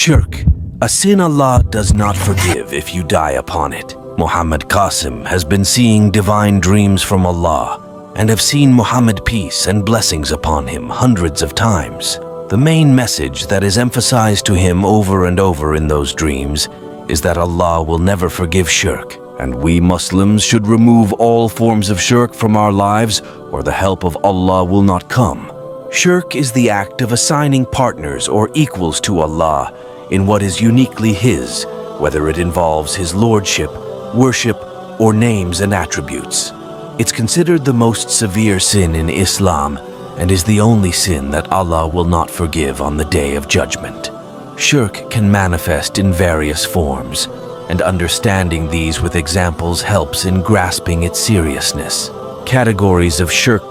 Shirk, a sin Allah does not forgive if you die upon it. Muhammad Qasim has been seeing divine dreams from Allah and have seen Muhammad peace and blessings upon him hundreds of times. The main message that is emphasized to him over and over in those dreams is that Allah will never forgive shirk, and we Muslims should remove all forms of shirk from our lives or the help of Allah will not come. Shirk is the act of assigning partners or equals to Allah in what is uniquely His, whether it involves His lordship, worship, or names and attributes. It's considered the most severe sin in Islam and is the only sin that Allah will not forgive on the Day of Judgment. Shirk can manifest in various forms, and understanding these with examples helps in grasping its seriousness. Categories of shirk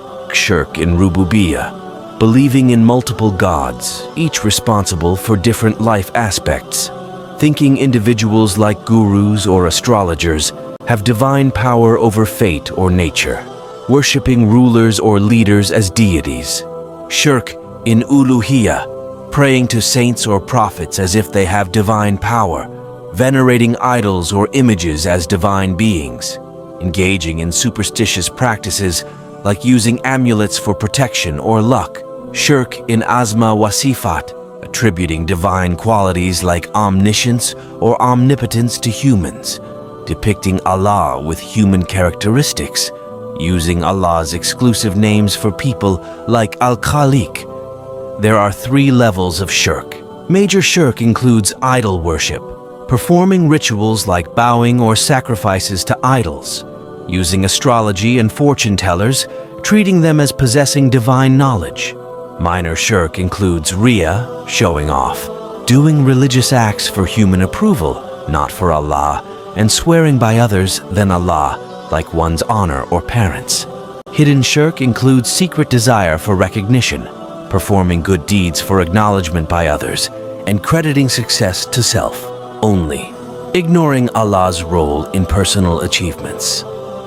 in Rububiyyah, believing in multiple gods, each responsible for different life aspects. Thinking individuals like gurus or astrologers have divine power over fate or nature. Worshipping rulers or leaders as deities. Shirk in Uluhiyyah, praying to saints or prophets as if they have divine power. Venerating idols or images as divine beings. Engaging in superstitious practices like using amulets for protection or luck. Shirk in Asma wa Sifat, attributing divine qualities like omniscience or omnipotence to humans. Depicting Allah with human characteristics. Using Allah's exclusive names for people like Al-Khaliq. There are 3 levels of shirk. Major shirk includes idol worship, performing rituals like bowing or sacrifices to idols, using astrology and fortune tellers, treating them as possessing divine knowledge. Minor shirk includes riya, showing off, doing religious acts for human approval, not for Allah, and swearing by others than Allah, like one's honor or parents. Hidden shirk includes secret desire for recognition, performing good deeds for acknowledgement by others, and crediting success to self only. Ignoring Allah's role in personal achievements.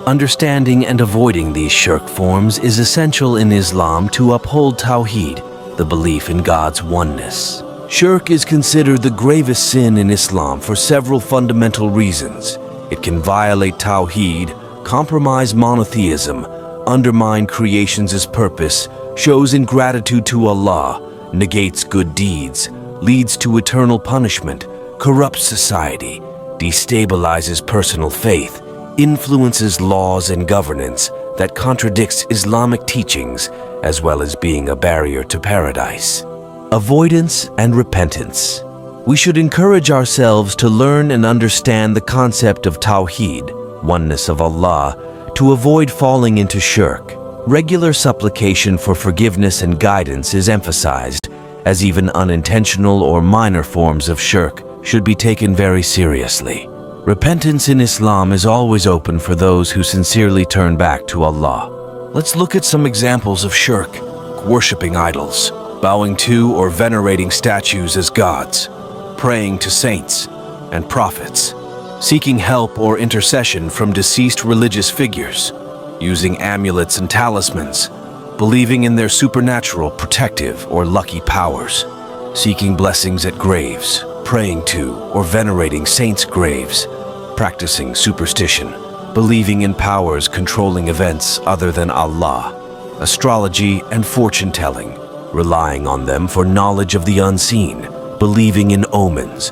Understanding and avoiding these shirk forms is essential in Islam to uphold Tawheed, the belief in God's oneness. Shirk is considered the gravest sin in Islam for several fundamental reasons. It can violate Tawheed, compromise monotheism, undermine creation's purpose, shows ingratitude to Allah, negates good deeds, leads to eternal punishment, corrupts society, destabilizes personal faith, influences laws and governance that contradicts Islamic teachings, as well as being a barrier to paradise. Avoidance and repentance. We should encourage ourselves to learn and understand the concept of Tawheed, oneness of Allah, to avoid falling into shirk. Regular supplication for forgiveness and guidance is emphasized, as even unintentional or minor forms of shirk should be taken very seriously. Repentance in Islam is always open for those who sincerely turn back to Allah. Let's look at some examples of shirk: worshipping idols, bowing to or venerating statues as gods, praying to saints and prophets, seeking help or intercession from deceased religious figures, using amulets and talismans, believing in their supernatural, protective, or lucky powers, seeking blessings at graves, praying to or venerating saints' graves, practicing superstition, believing in powers controlling events other than Allah, astrology and fortune-telling, relying on them for knowledge of the unseen, believing in omens,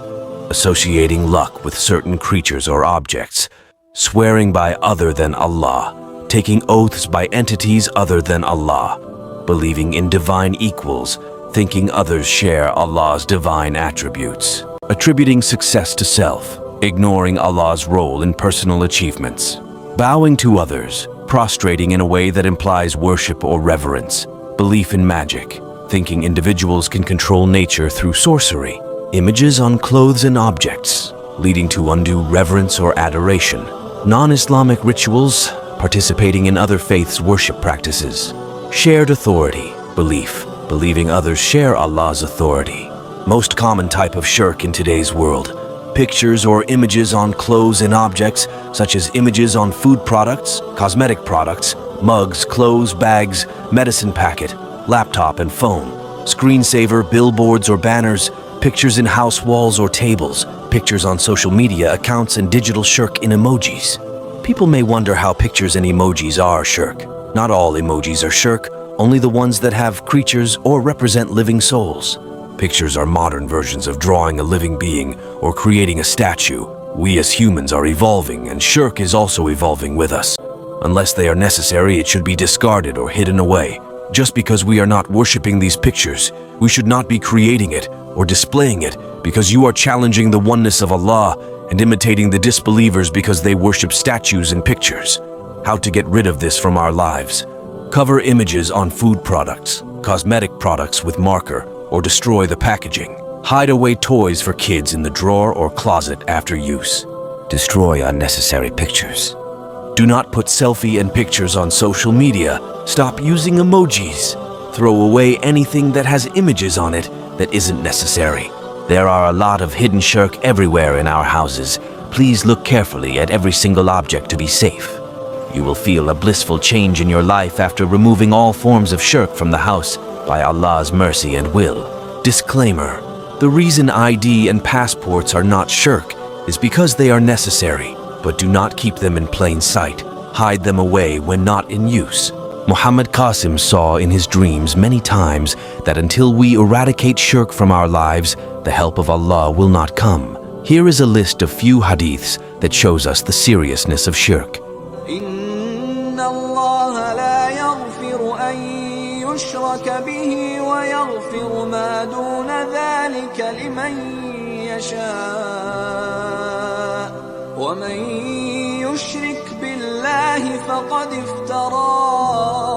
associating luck with certain creatures or objects, swearing by other than Allah, taking oaths by entities other than Allah, believing in divine equals, thinking others share Allah's divine attributes, attributing success to self, ignoring Allah's role in personal achievements, bowing to others, prostrating in a way that implies worship or reverence, belief in magic, thinking individuals can control nature through sorcery, images on clothes and objects, leading to undue reverence or adoration, non-Islamic rituals, participating in other faiths' worship practices, shared authority, believing others share Allah's authority. Most common type of shirk in today's world: pictures or images on clothes and objects, such as images on food products, cosmetic products, mugs, clothes, bags, medicine packet, laptop and phone, screensaver, billboards or banners, pictures in house walls or tables, pictures on social media accounts, and digital shirk in emojis. People may wonder how pictures and emojis are shirk. Not all emojis are shirk, only the ones that have creatures or represent living souls. Pictures are modern versions of drawing a living being or creating a statue. We as humans are evolving, and shirk is also evolving with us. Unless they are necessary, it should be discarded or hidden away. Just because we are not worshipping these pictures, we should not be creating it or displaying it, because you are challenging the oneness of Allah and imitating the disbelievers because they worship statues and pictures. How to get rid of this from our lives? Cover images on food products, cosmetic products with marker, or destroy the packaging. Hide away toys for kids in the drawer or closet after use. Destroy unnecessary pictures. Do not put selfie and pictures on social media. Stop using emojis. Throw away anything that has images on it that isn't necessary. There are a lot of hidden shirk everywhere in our houses. Please look carefully at every single object to be safe. You will feel a blissful change in your life after removing all forms of shirk from the house by Allah's mercy and will. Disclaimer: the reason ID and passports are not shirk is because they are necessary, but do not keep them in plain sight. Hide them away when not in use. Muhammad Qasim saw in his dreams many times that until we eradicate shirk from our lives, the help of Allah will not come. Here is a list of few hadiths that shows us the seriousness of shirk. إن الله لا يغفر أن يشرك به ويغفر ما دون ذلك لمن يشاء ومن يشرك بالله فقد افترى